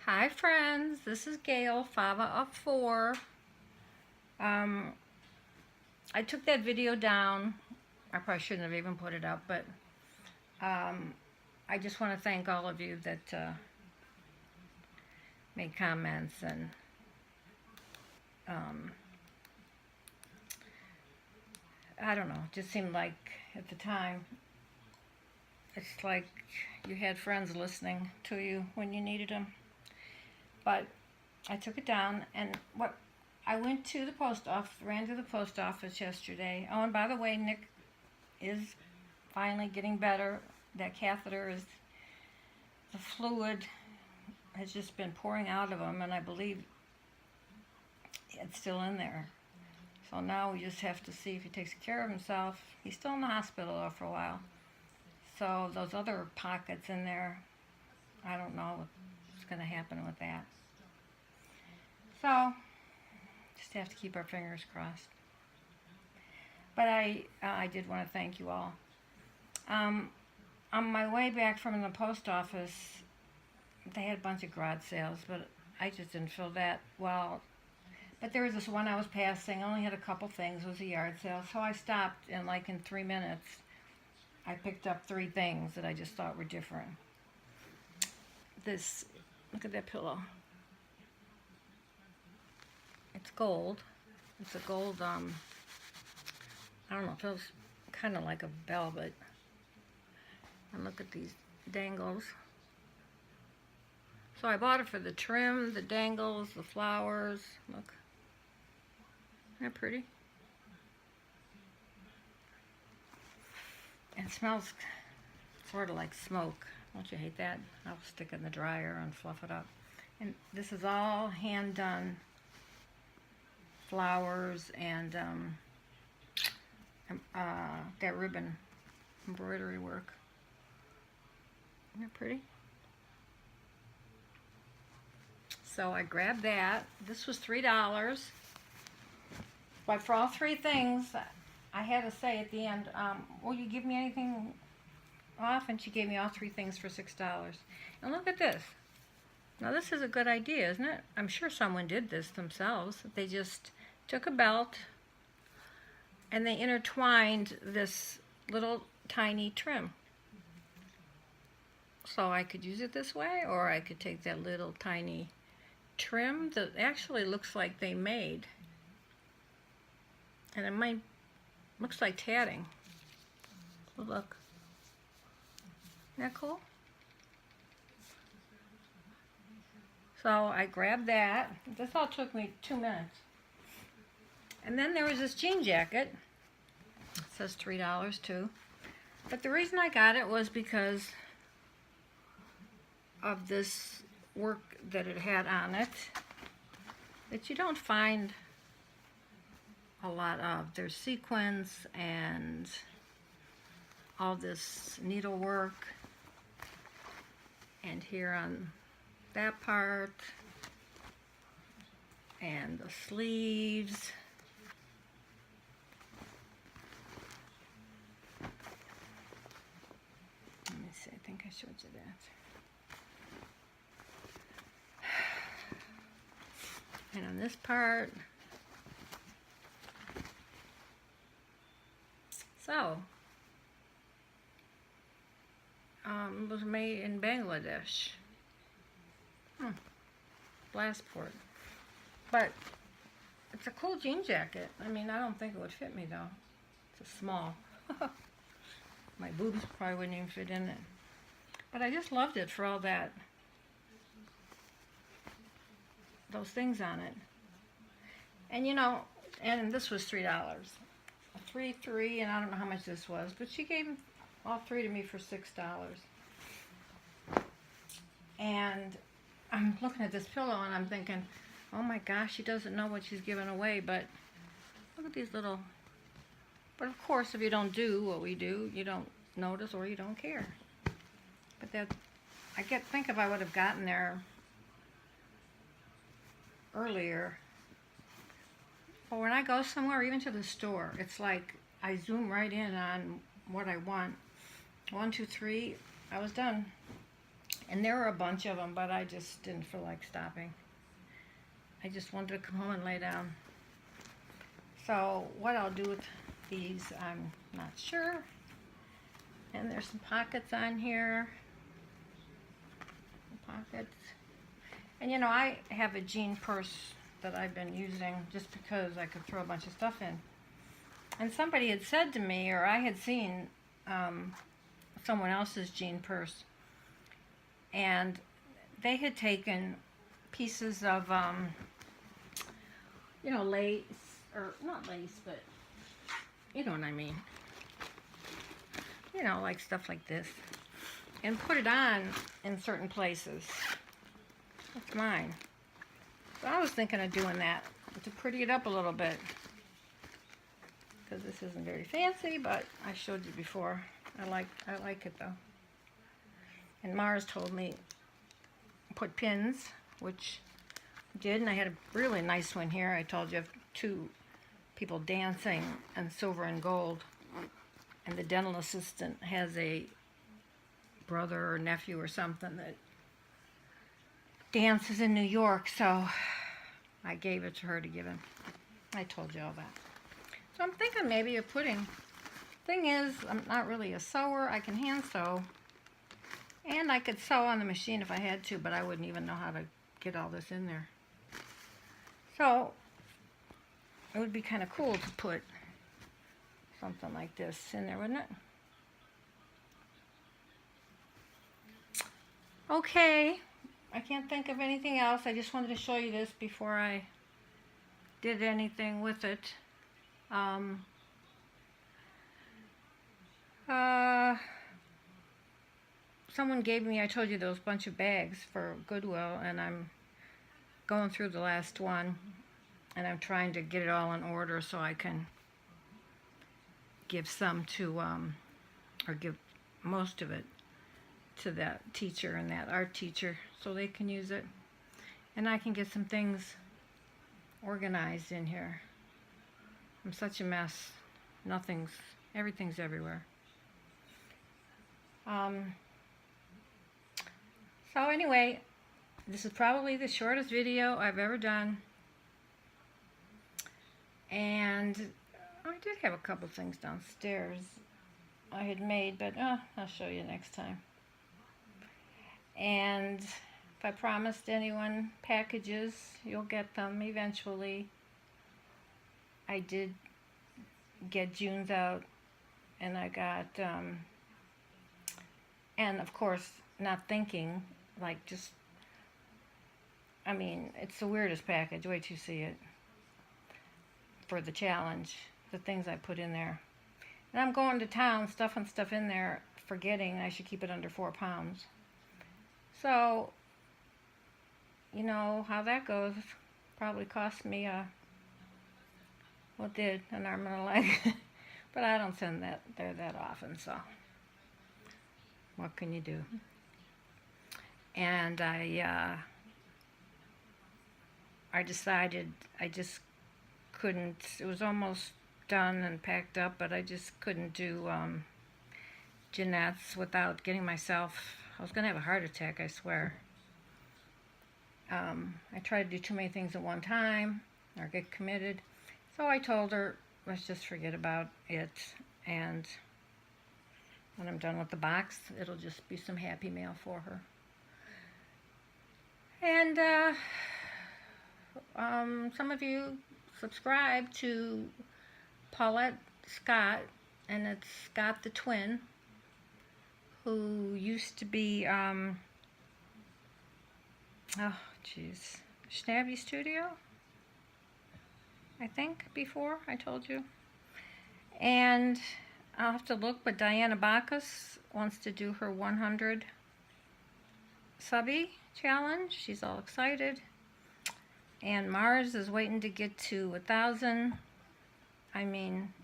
Hi friends, this is Gail, Fava of 4. I took that video down. I probably shouldn't have even put it up, but I just want to thank all of you that made comments and I don't know, it just seemed like at the time, it's like you had friends listening to you when you needed them. But I took it down, and I went to the post office, ran to the post office yesterday. Oh, and by the way, Nick is finally getting better. That catheter is, the fluid has just been pouring out of him, and I believe it's still in there. So now we just have to see if he takes care of himself. He's still in the hospital though for a while. So those other pockets in there, I don't know what's going to happen with that. So just have to keep our fingers crossed. But I did want to thank you all. On my way back from the post office, they had a bunch of garage sales, but I just didn't feel that well. But there was this one I was passing, only had a couple things, it was a yard sale, so I stopped, and like in 3 minutes, I picked up 3 things that I just thought were different. This, look at that pillow. It's gold. It's a gold, I don't know, it feels kind of like a velvet. And look at these dangles. So I bought it for the trim, the dangles, the flowers. Look. Isn't that pretty? It smells sort of like smoke. Don't you hate that? I'll stick it in the dryer and fluff it up. And this is all hand done flowers and that ribbon embroidery work. Isn't that pretty? So I grabbed that. This was $3. But for all 3 things, I had to say at the end, will you give me anything off? And she gave me all 3 things for $6. And look at this. Now this is a good idea, isn't it? I'm sure someone did this themselves. They just took a belt and they intertwined this little tiny trim. So I could use it this way, or I could take that little tiny trim that actually looks like they made. And it looks like tatting. So look. Isn't that cool? So I grabbed that. This all took me 2 minutes. And then there was this jean jacket. It says $3 too. But the reason I got it was because of this work that it had on it that you don't find a lot of. There's sequins and all this needlework, and here on that part, and the sleeves. Let me see, I think I showed you that. And on this part, so it was made in Bangladesh. Blastport. But it's a cool jean jacket. I mean, I don't think it would fit me though. It's a small. My boobs probably wouldn't even fit in it. But I just loved it for all that. Those things on it. And you know, and this was $3. $3, and I don't know how much this was, but she gave all 3 to me for $6. And I'm looking at this pillow and I'm thinking, oh my gosh, she doesn't know what she's giving away. But look at these little, but of course if you don't do what we do, you don't notice or you don't care. But that, think if I would have gotten there earlier, or when I go somewhere, even to the store, it's like I zoom right in on what I want. 1, 2, 3, I was done. And there were a bunch of them, but I just didn't feel like stopping. I just wanted to come home and lay down. So what I'll do with these, I'm not sure. And there's some pockets on here. Pockets. And you know, I have a jean purse that I've been using just because I could throw a bunch of stuff in. And somebody had said to me, or I had seen someone else's jean purse, and they had taken pieces of, you know, lace, or not lace, but you know what I mean. You know, like stuff like this, and put it on in certain places. That's mine. So I was thinking of doing that to pretty it up a little bit, because this isn't very fancy, but I showed you before. I like it though. And Mars told me put pins, which I did, and I had a really nice one here. I told you I have two people dancing in silver and gold, and the dental assistant has a brother or nephew or something that dances in New York, so I gave it to her to give him. I told you all that. So I'm thinking maybe of putting, thing is, I'm not really a sewer. I can hand sew, and I could sew on the machine if I had to, but I wouldn't even know how to get all this in there. So it would be kind of cool to put something like this in there, wouldn't it? Okay, I can't think of anything else. I just wanted to show you this before I did anything with it. Someone gave me, I told you, those bunch of bags for Goodwill, and I'm going through the last one, and I'm trying to get it all in order so I can give some to, or give most of it to that teacher and that art teacher so they can use it. And I can get some things organized in here. I'm such a mess. Everything's everywhere. So anyway, this is probably the shortest video I've ever done. And I did have a couple things downstairs I had made, but I'll show you next time. And if I promised anyone packages, you'll get them eventually. I did get June's out, and I got, and of course, not thinking, like just, I mean, it's the weirdest package. Wait till you see it. For the challenge, the things I put in there. And I'm going to town, stuffing stuff in there, forgetting I should keep it under 4 pounds. So, you know how that goes. Probably cost me an arm and a leg. But I don't send that there that often, so what can you do? And I decided I just couldn't. It was almost done and packed up, but I just couldn't do Jeanette's without getting myself. I was gonna have a heart attack, I swear. I tried to do too many things at one time or get committed, so I told her, let's just forget about it, and when I'm done with the box, it'll just be some happy mail for her. And some of you subscribe to Paulette Scott, and it's Scott the twin, who used to be, Schnabby Studio, I think, before I told you. And I'll have to look, but Diana Bacchus wants to do her 100 subby challenge. She's all excited. And Mars is waiting to get to 1,000. I mean,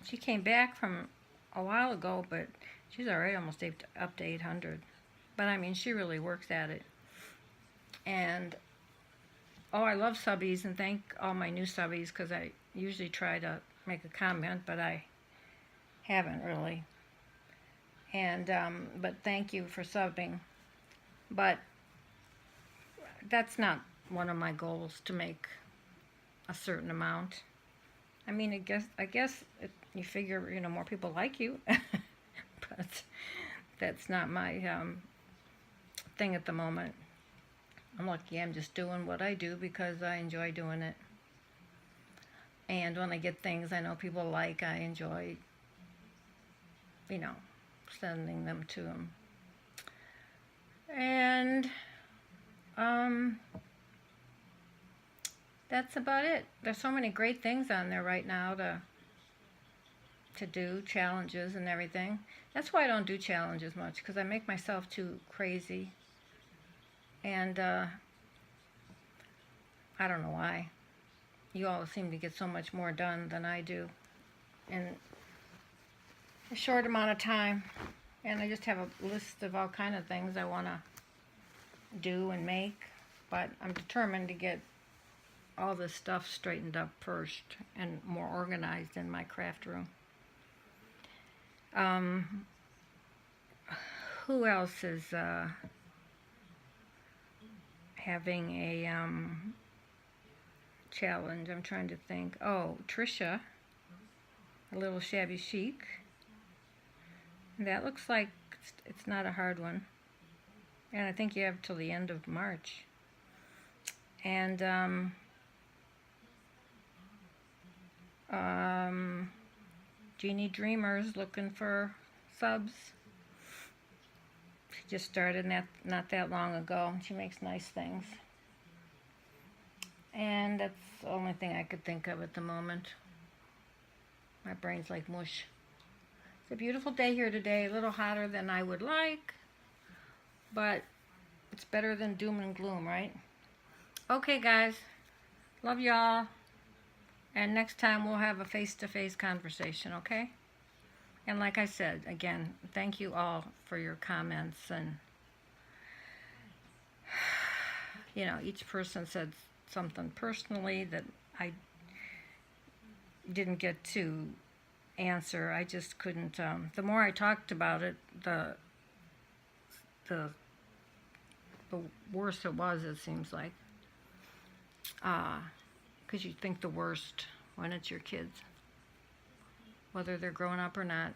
she came back from a while ago, but she's already almost up to 800. But I mean, she really works at it. And I love subbies, and thank all my new subbies, because I usually try to make a comment, but I haven't really. And but thank you for subbing. But that's not one of my goals to make a certain amount. I mean, I guess you figure, more people like you, but that's not my thing at the moment. I'm lucky I'm just doing what I do because I enjoy doing it. And when I get things I know people like, I enjoy, you know, sending them to them. And that's about it. There's so many great things on there right now to do, challenges and everything. That's why I don't do challenges much, because I make myself too crazy. And I don't know why. You all seem to get so much more done than I do in a short amount of time. And I just have a list of all kind of things I want to do and make. But I'm determined to get all this stuff straightened up first and more organized in my craft room. Who else is having a challenge? I'm trying to think. Oh, Trisha, a little shabby chic. That looks like it's not a hard one. And I think you have till the end of March. And Jeannie Dreamer's looking for subs. She just started not that long ago. She makes nice things. And that's the only thing I could think of at the moment. My brain's like mush. It's a beautiful day here today, a little hotter than I would like, but it's better than doom and gloom, right? Okay, guys, love y'all, and next time we'll have a face-to-face conversation, okay? And like I said, again, thank you all for your comments, and each person said something personally that I didn't get to answer. I just couldn't. The more I talked about it, the worse it was. It seems like, because you think the worst when it's your kids, whether they're grown up or not.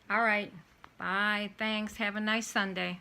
All right. Bye. Thanks. Have a nice Sunday.